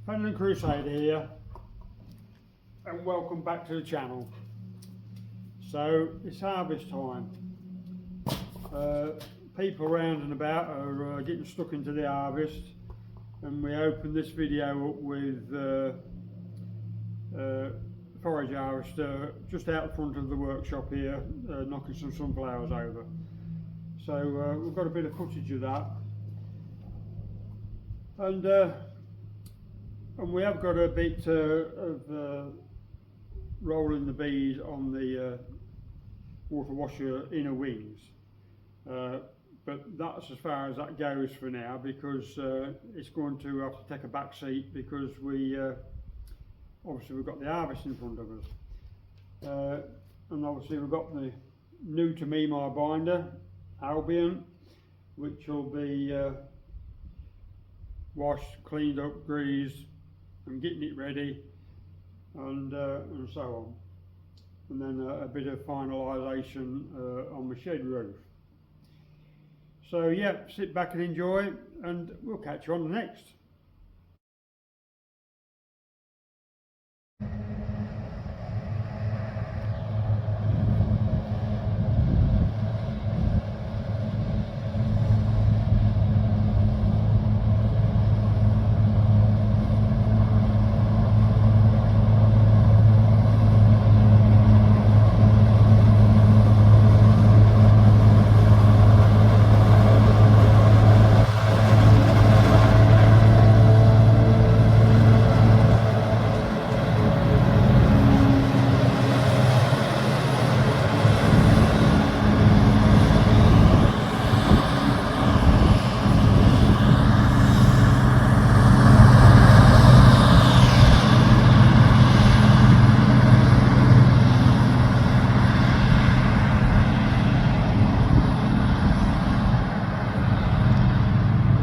Finalizing Crusader here, and welcome back to the channel. So it's harvest time. People around and about are getting stuck into the harvest, and we opened this video up with forage harvester just out front of the workshop here, knocking some sunflowers over. So we've got a bit of footage of that, and we have got a bit of rolling the bees on the water washer inner wings, but that's as far as that goes for now, because it's going to have to take a back seat, because we obviously we've got the harvest in front of us, and obviously we've got the new to me my binder Albian, which will be washed, cleaned up, greased, and getting it ready, and so on, and then a bit of finalisation on the shed roof. So yeah, sit back and enjoy, and we'll catch you on the next.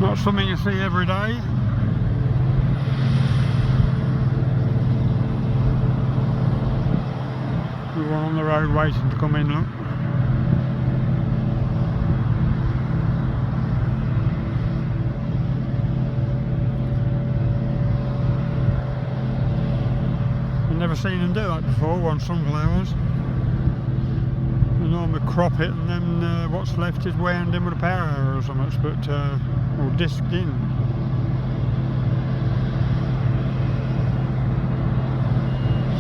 Not something you see every day. There's one on the road waiting to come in, look. I've never seen them do that before on sunflowers. They normally crop it, and then what's left is wound in with a power or something, but or disked in.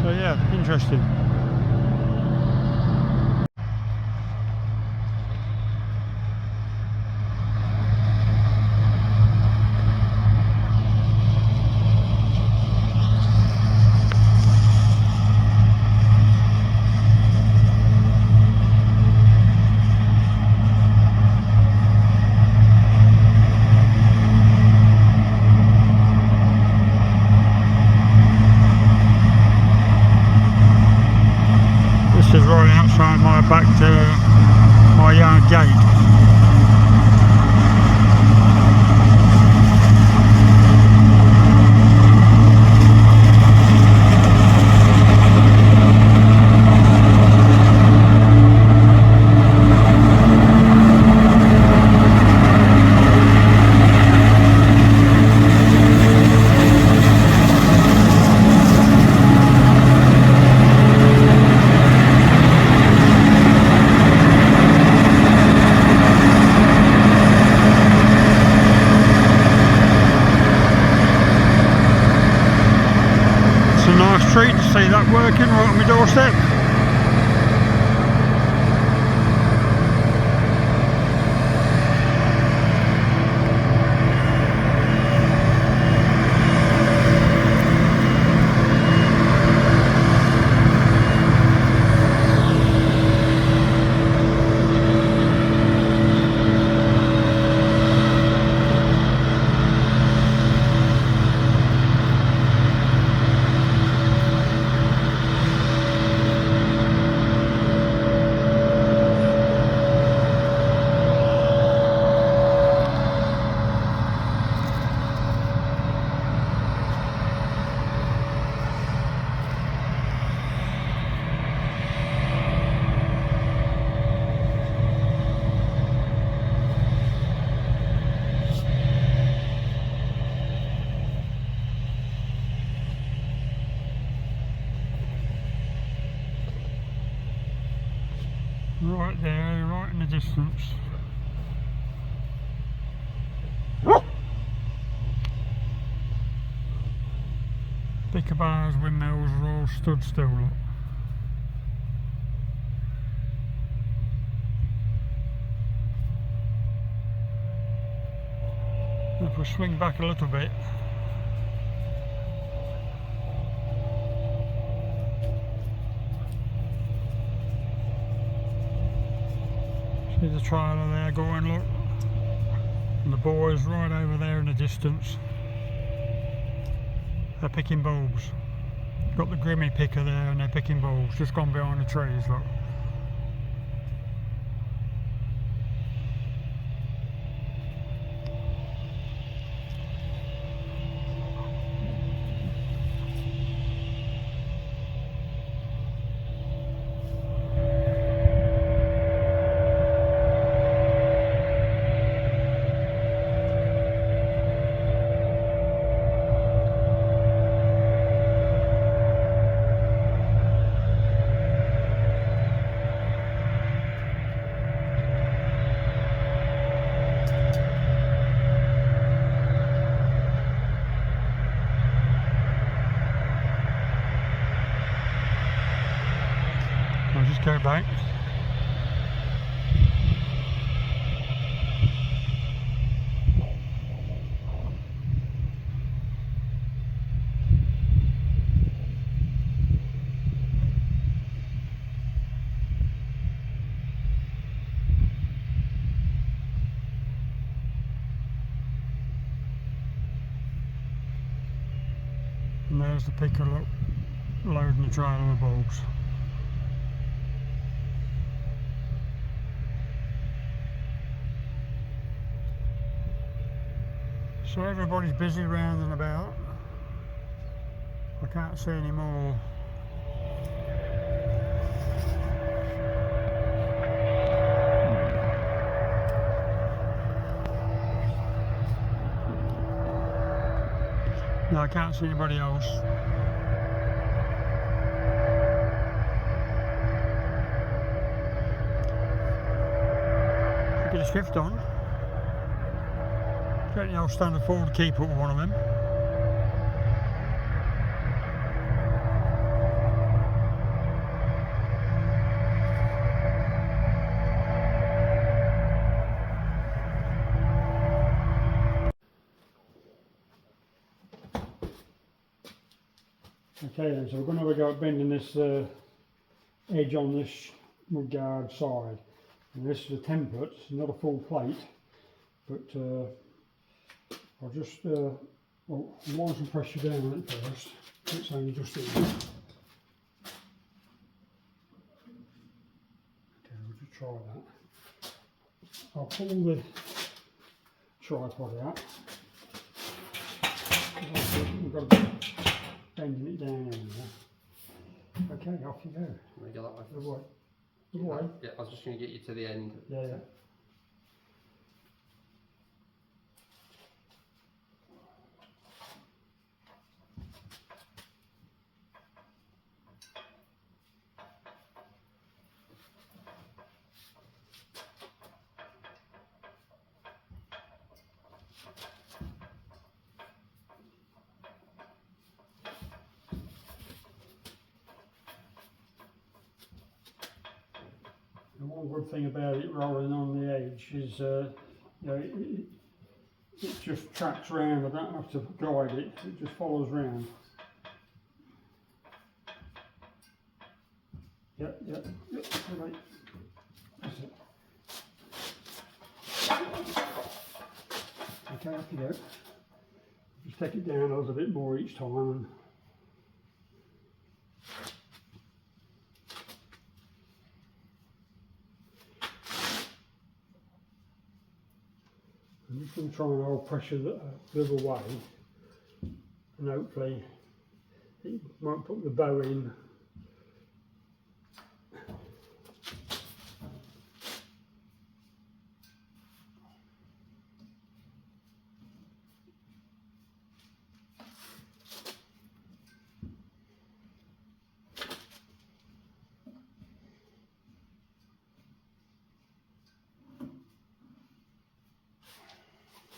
So yeah, interesting. This is right outside my back to my yard gate. Nice treat to see that working right on my doorstep. right there, right in the distance. Bicker bars, windmills are all stood still. Look. If we swing back a little bit, see the trailer there going, look, and the boys right over there in the distance. They're picking bulbs. Got the Grimmy picker there and they're picking bulbs, just gone behind the trees, look. I'll just go back. And there's the picker, look, loading the trailer with bulbs. So everybody's busy round and about. I can't see any more. No, I can't see anybody else. Get a shift on. Certainly I'll stand a forward keeper with one of them. Okay then, so we're going to have a go at bending this edge on this mudguard side. And this is a template, not a full plate, but I'll just apply some pressure down on it first. It's only just in. Okay, we'll just try that. I'll pull the tripod out. We've got to be bending it down anyway. Okay, off you go. Can we go that way? Good way. Good way. Yeah, I was just going to get you to the end. Yeah, yeah. The one good thing about it rolling on the edge is, you know, it just tracks round. I don't have to guide it; it just follows round. Yep, yep, yep. Right. That's it. Okay, off you go. Just take it down a little bit more each time. I'm just going to try and hold pressure the other way, and hopefully it won't put the bow in.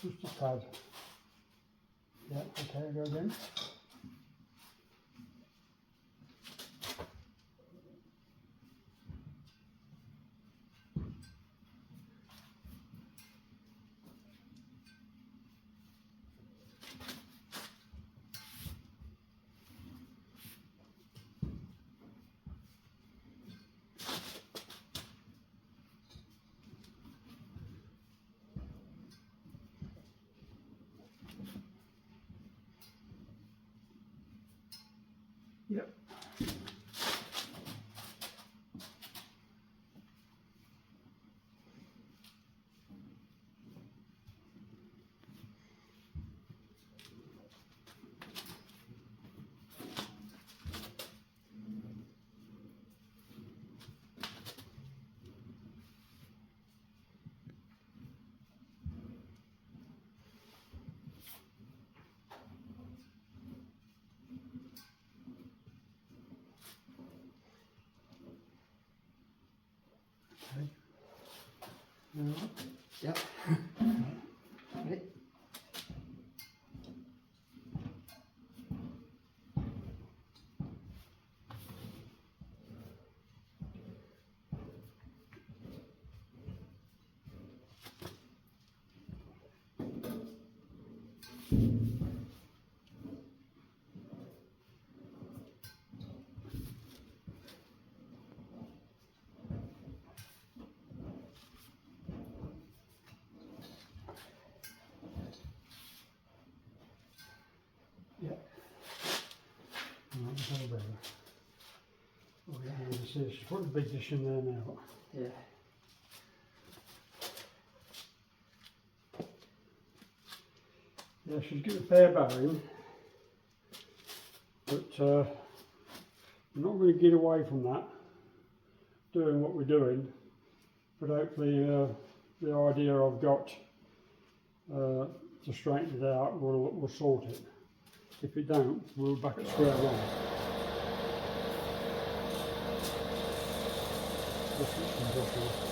just a tad. Yeah, okay, go again. Yep. Okay. Yep. Ready? Yep. Right, that's all better. Oh yeah, this is, she's putting the big dish in there now. Yeah. Yeah, she's getting a fair bearing, but we're not going to get away from that, doing what we're doing, but hopefully the idea I've got to straighten it out will sort it. If it don't, we're back at square one. Just switch some brushes.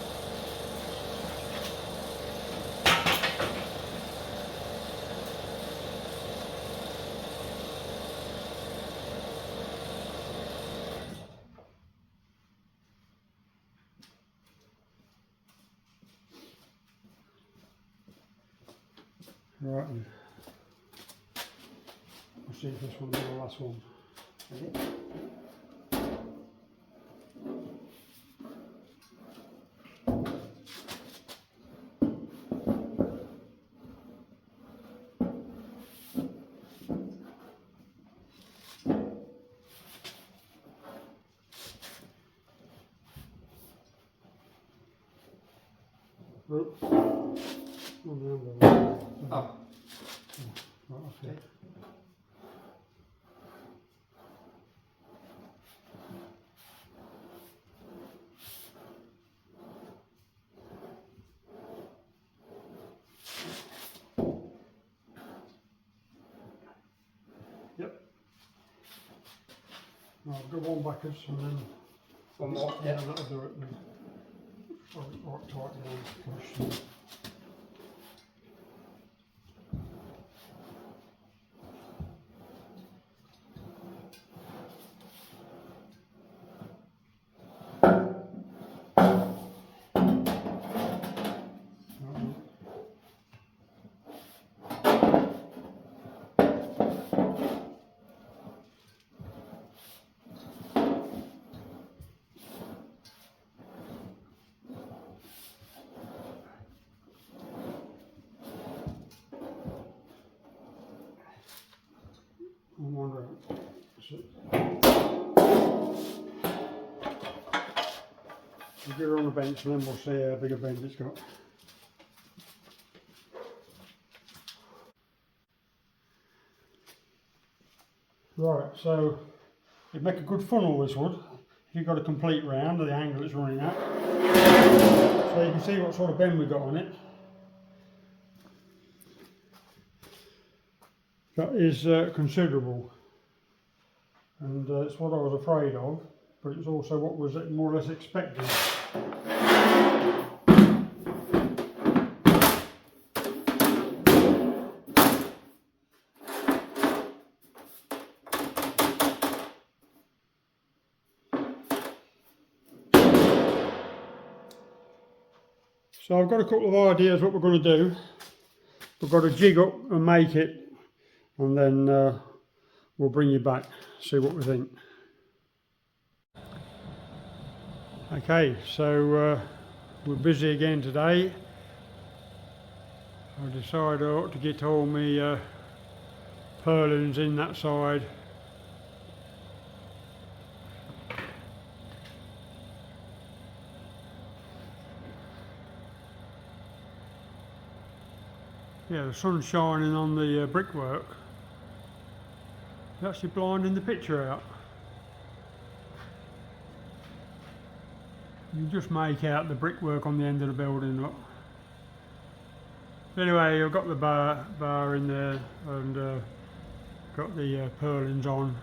Right then. We'll see if this one will be the last one. Ready? Oop. Oh, no, Oh. right, okay. Yep. Right, go one backwards and then One more. yeah, Yeah. that'll do it then. Right, tighten down first. One round. That's it. We'll get her on the bench and then we'll see how big a bend it's got. Right, so it'd make a good funnel, this would, if you've got a complete round of the angle it's running at. So you can see what sort of bend we've got on it. That is considerable, and it's what I was afraid of, but it's also what was more or less expected. So I've got a couple of ideas what we're going to do. We've got to jig up and make it, and then we'll bring you back, see what we think. Okay, so we're busy again today. I decided I ought to get all my purlins in that side. Yeah, the sun's shining on the brickwork. It's actually blinding the picture out. You can just make out the brickwork on the end of the building, look. Anyway, I've got the bar in there, and got the purlins on,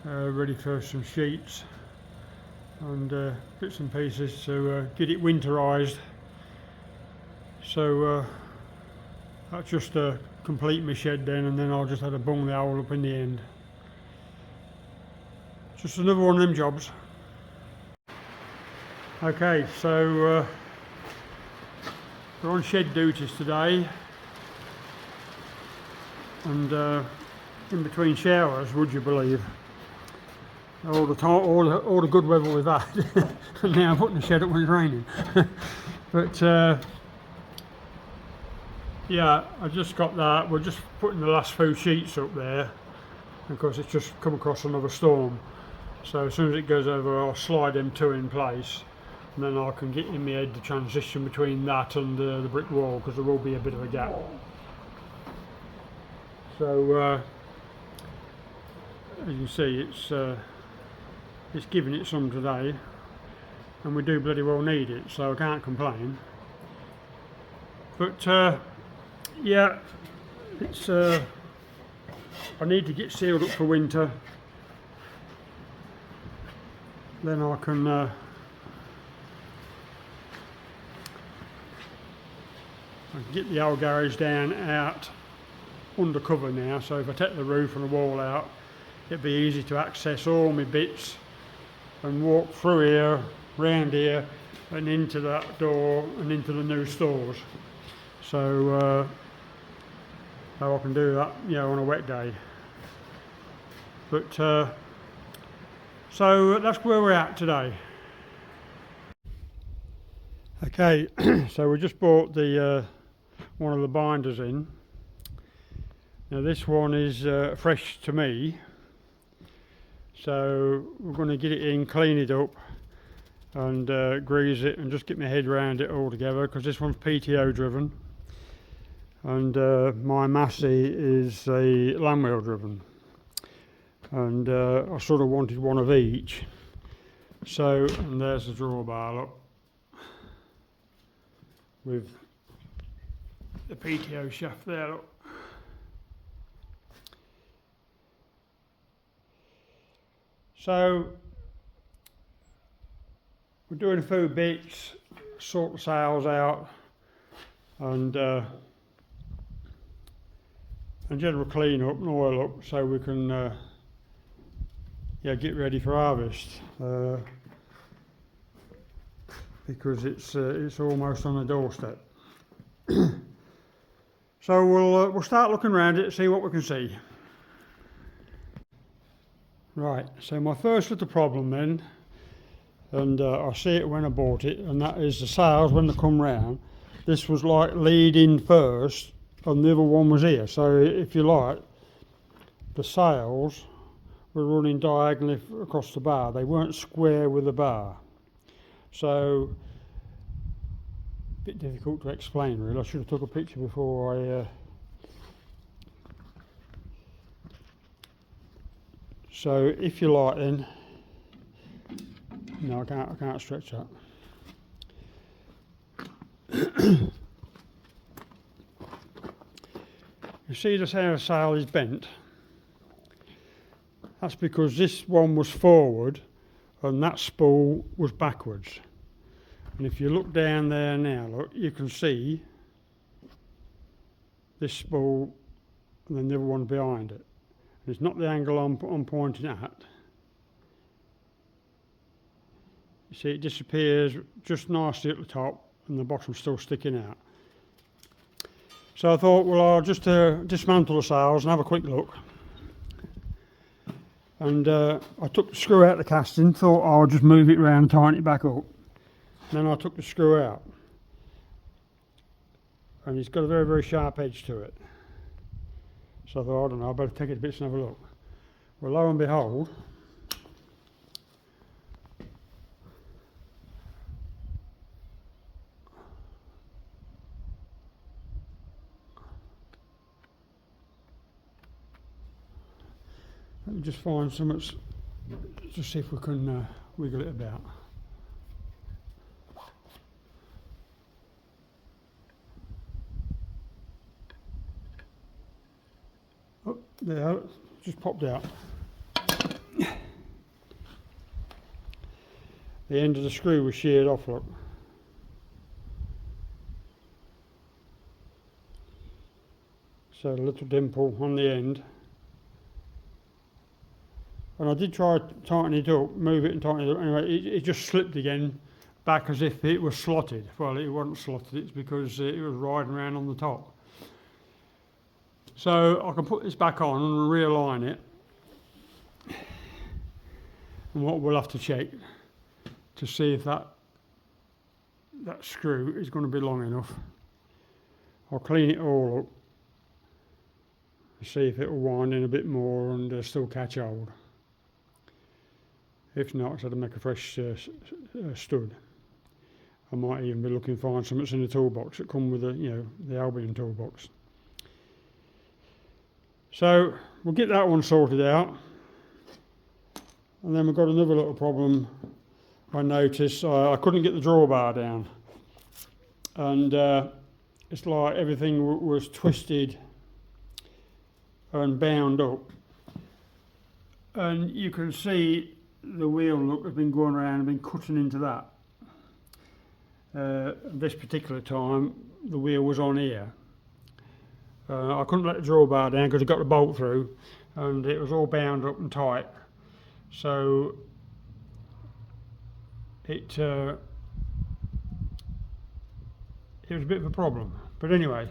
ready for some sheets and bits and pieces to get it winterised. So that's just to complete my shed then, and then I'll just have to bung the hole up in the end. Just another one of them jobs. Okay, so we're on shed duties today, and in between showers, would you believe, all the time, all the good weather we've had, and now I'm putting the shed up when it's raining. But yeah, I just got that. We're just putting the last few sheets up there, and of course it's just come across another storm. So as soon as it goes over, I'll slide them two in place, and then I can get in my head the transition between that and the brick wall, because there will be a bit of a gap. So as you can see, it's giving it some today, and we do bloody well need it, so I can't complain. But yeah, it's I need to get sealed up for winter, then I can get the old garage down out under cover now, so if I take the roof and the wall out, it'd be easy to access all my bits and walk through here, round here, and into that door and into the new stores. So how I can do that, you know, on a wet day. But so that's where we're at today. Okay, so we just bought the one of the binders in. Now this one is fresh to me, so we're going to get it in, clean it up, and grease it, and just get my head around it all together, because this one's PTO driven, and my Massey is a land wheel driven, and I sort of wanted one of each. So, and there's the drawbar, look, with the PTO shaft there, look. So we're doing a few bits, sort the sails out, and general clean up and oil up, so we can yeah, get ready for harvest, because it's almost on the doorstep. So we'll start looking around it, see what we can see. Right, so my first little problem then, and I see it when I bought it, and that is the sails when they come round. This was like leading first, and the other one was here. So if you like, the sails were running diagonally across the bar. They weren't square with the bar. So a bit difficult to explain really. I should have took a picture before I so if you like then, no, I can't stretch that. You see this how the sail is bent? That's because this one was forward and that spool was backwards. And if you look down there now, look, you can see this spool and then the other one behind it. It's not the angle I'm pointing at. You see, it disappears just nicely at the top and the bottom's still sticking out. So I thought, well, I'll just dismantle the sails and have a quick look. And I took the screw out of the casting, thought I'll just move it around and tighten it back up. Then I took the screw out, and it's got a very, very sharp edge to it. So I thought, I don't know, I better take it to bits and have a look. Well, lo and behold, let me just find something, just see if we can wiggle it about. Oh, there, just popped out. The end of the screw was sheared off, look. So a little dimple on the end. And I did try to tighten it up, move it and tighten it up. Anyway, it just slipped again back as if it was slotted. Well, it wasn't slotted, it's because it was riding around on the top. So I can put this back on and realign it. And what we'll have to check to see if that screw is going to be long enough. I'll clean it all up and see if it will wind in a bit more and still catch hold. If not, so to make a fresh stud. I might even be looking to find something in the toolbox that come with the Albian toolbox. So we'll get that one sorted out, and then we've got another little problem. I noticed I couldn't get the drawbar down, and it's like everything was twisted and bound up, and you can see the wheel look has been going around and been cutting into that. This particular time the wheel was on here. I couldn't let the drawbar down because it got the bolt through and it was all bound up and tight, so it was a bit of a problem. But anyway,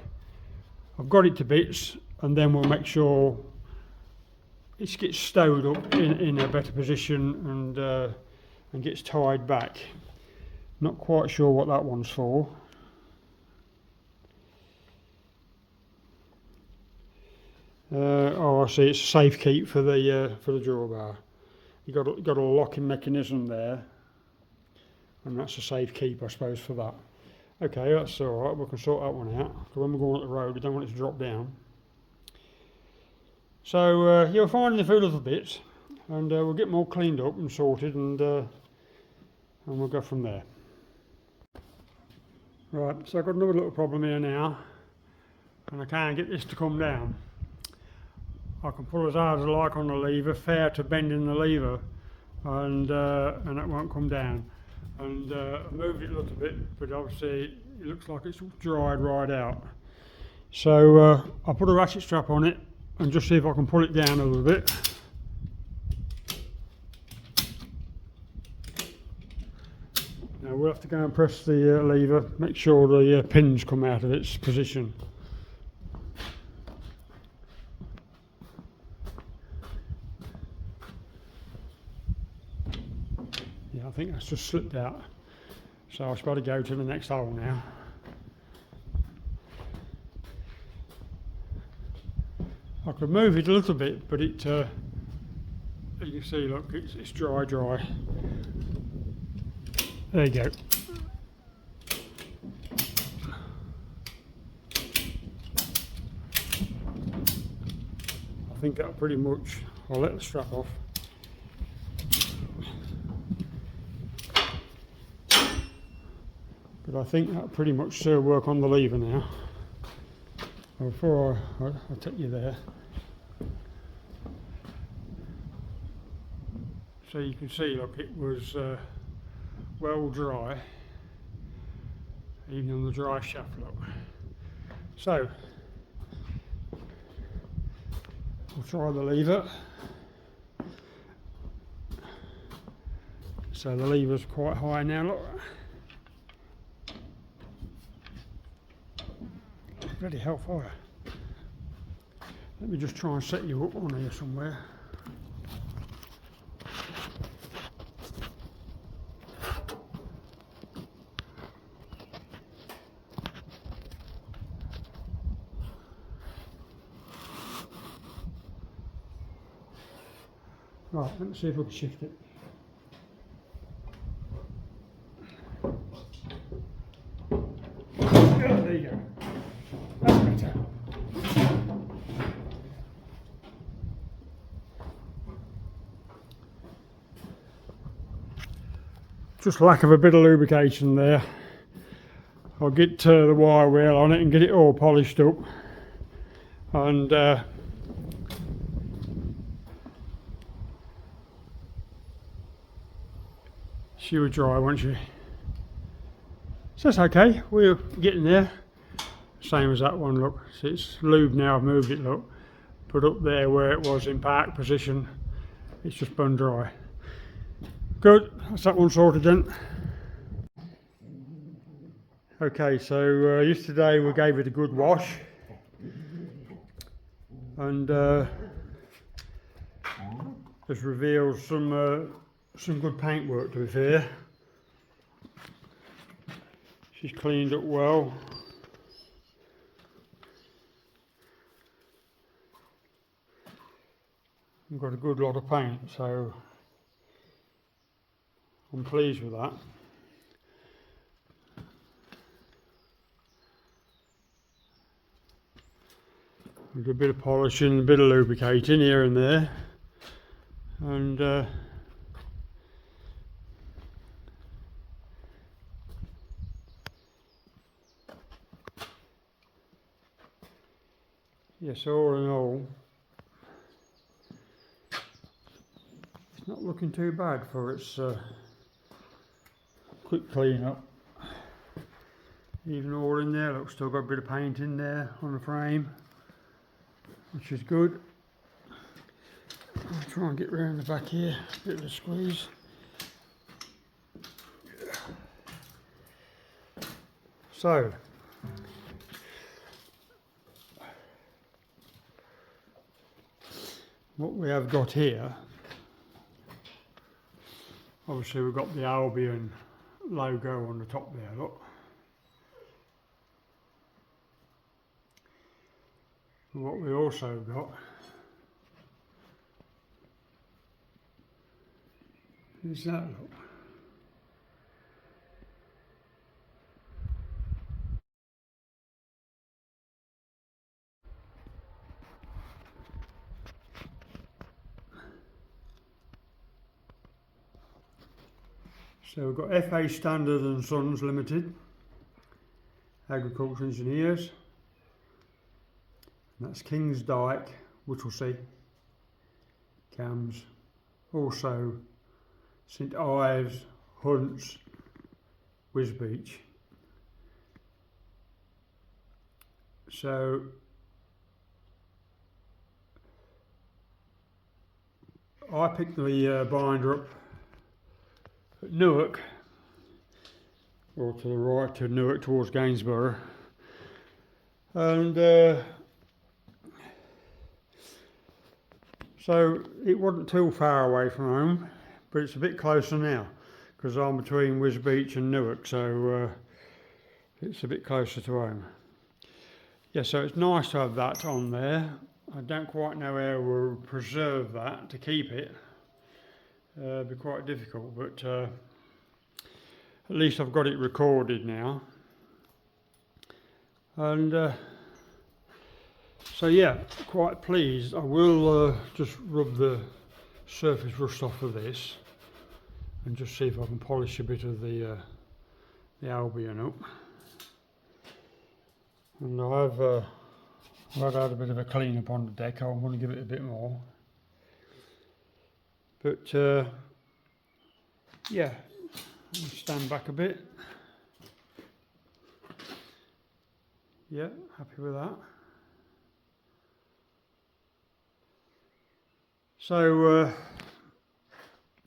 I've got it to bits, and then we'll make sure it gets stowed up in a better position and gets tied back. Not quite sure what that one's for. Oh, I see. It's a safe keep for the drawbar. You got a locking mechanism there, and that's a safe keep, I suppose, for that. Okay, that's all right. We can sort that one out. So when we're going up the road, we don't want it to drop down. So you'll find a few little bits, and we'll get them all cleaned up and sorted, and we'll go from there. Right, so I've got another little problem here now, and I can't get this to come down. I can pull as hard as I like on the lever, fair to bending the lever, and it won't come down. And I moved it a little bit, but obviously it looks like it's dried right out. So I'll put a ratchet strap on it and just see if I can pull it down a little bit. Now we'll have to go and press the lever, make sure the pins come out of its position. Yeah, I think that's just slipped out, so I'll better go to the next hole now. I could move it a little bit, but it, you can see, look, it's dry. There you go. I think that'll pretty much, I'll let the strap off. But I think that'll pretty much work on the lever now. Before I'll take you there. So you can see, look, it was well dry, even on the dry shaft, look. So we'll try the lever. So the lever's quite high now, look. bloody hellfire. Let me just try and set you up on here somewhere. Right, let me see if I can shift it. There you go. That's better. Just lack of a bit of lubrication there. I'll get the wire wheel on it and get it all polished up. And she would dry, won't she? So that's okay, we're getting there. Same as that one, look. See, it's lubed now, I've moved it, look. But up there where it was in park position, it's just bone dry. Good, that's that one sorted then. Okay, so yesterday we gave it a good wash. And just revealed some good paintwork, to be fair. She's cleaned up well. I've got a good lot of paint, so I'm pleased with that. We'll do a bit of polishing, a bit of lubricating here and there, and yes, all in all, it's not looking too bad for its quick clean up. Even all in there, look, still got a bit of paint in there on the frame, which is good. I'll try and get round the back here, bit of a squeeze. So, what we have got here, obviously we've got the Albian logo on the top there, look. What we also got is that, look. So we've got FA Standard and Sons Limited, Agriculture Engineers, and that's Kings Dyke, Whittlesea, Cams, also St Ives, Hunts, Wisbeach. So I picked the binder up at Newark, or to the right to Newark towards Gainsborough, and so it wasn't too far away from home, but it's a bit closer now because I'm between Wisbeach and Newark, so it's a bit closer to home. Yeah, so it's nice to have that on there. I don't quite know how we'll preserve that to keep it. It'd be quite difficult, but at least I've got it recorded now. And so yeah, quite pleased. I will just rub the surface rust off of this and just see if I can polish a bit of the Albion up. And I've had a bit of a clean up on the deck. I'm going to give it a bit more. But yeah, stand back a bit. Yeah, happy with that. So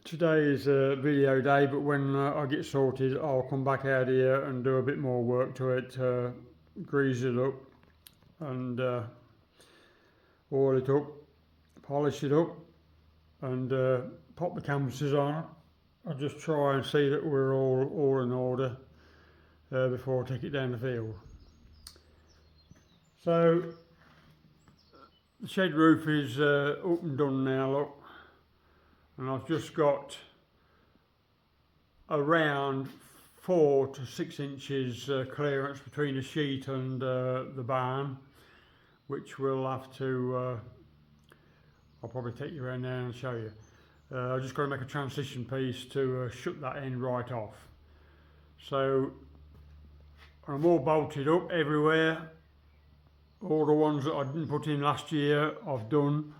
today is a video day, but when I get sorted, I'll come back out here and do a bit more work to it, grease it up, and oil it up, polish it up, and pop the canvases on. I just try and see that we're all in order before I take it down the field. So the shed roof is up and done now, look, and I've just got around 4 to 6 inches clearance between the sheet and the barn, which we'll have to, I'll probably take you around there and show you. I've just got to make a transition piece to shut that end right off. So I'm all bolted up everywhere. All the ones that I didn't put in last year I've done.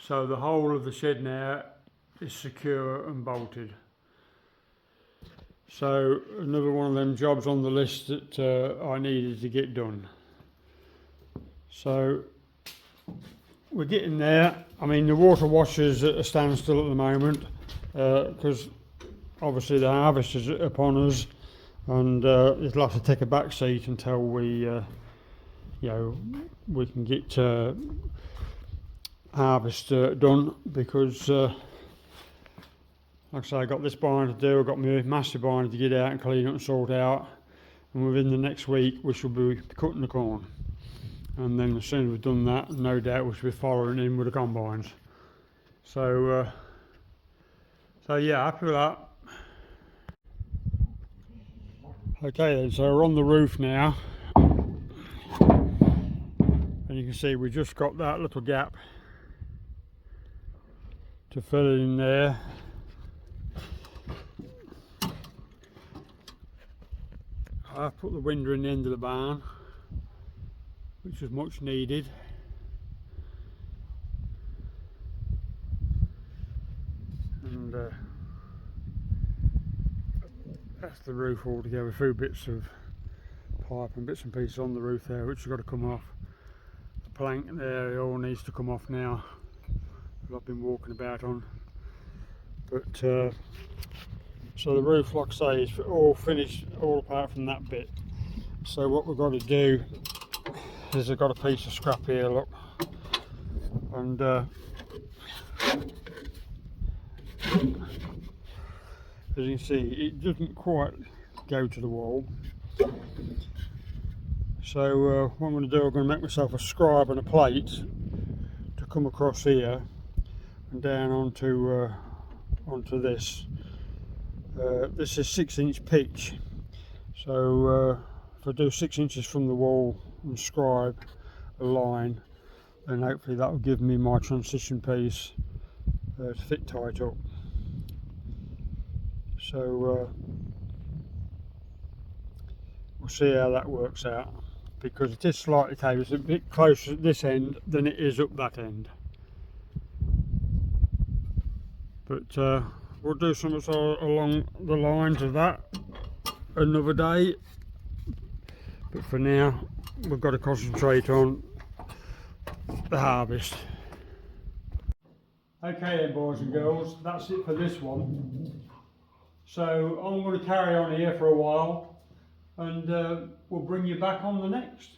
So the whole of the shed now is secure and bolted. So another one of them jobs on the list that I needed to get done. So we're getting there. I mean, the water washer's at a standstill at the moment because obviously the harvest is upon us, and it'll have to take a back seat until we you know, we can get harvest done, because like I say, I've got this barn to do, I've got my master barn to get out and clean up and sort out, and within the next week we shall be cutting the corn, and then as soon as we've done that, no doubt we shall be following in with the combines. So yeah, happy with that. Okay then, so we're on the roof now, and you can see we just got that little gap to fill in there. I put the window in the end of the barn, which was much needed. And that's the roof all together. A few bits of pipe and bits and pieces on the roof there which have got to come off. The plank there, it all needs to come off now, that I've been walking about on. But so the roof, like I say, is all finished, all apart from that bit. So what we've got to do is I've got a piece of scrap here, look, and as you can see, it doesn't quite go to the wall. So what I'm going to do, I'm going to make myself a scribe and a plate to come across here and down onto this. This is 6-inch pitch, so if I do 6 inches from the wall and scribe a line, then hopefully that will give me my transition piece to fit tight up. So we'll see how that works out, because it is slightly tighter. It's a bit closer at this end than it is up that end. But we'll do something along the lines of that another day. But for now, we've got to concentrate on the harvest. Okay then, boys and girls, that's it for this one. So I'm going to carry on here for a while, and we'll bring you back on the next.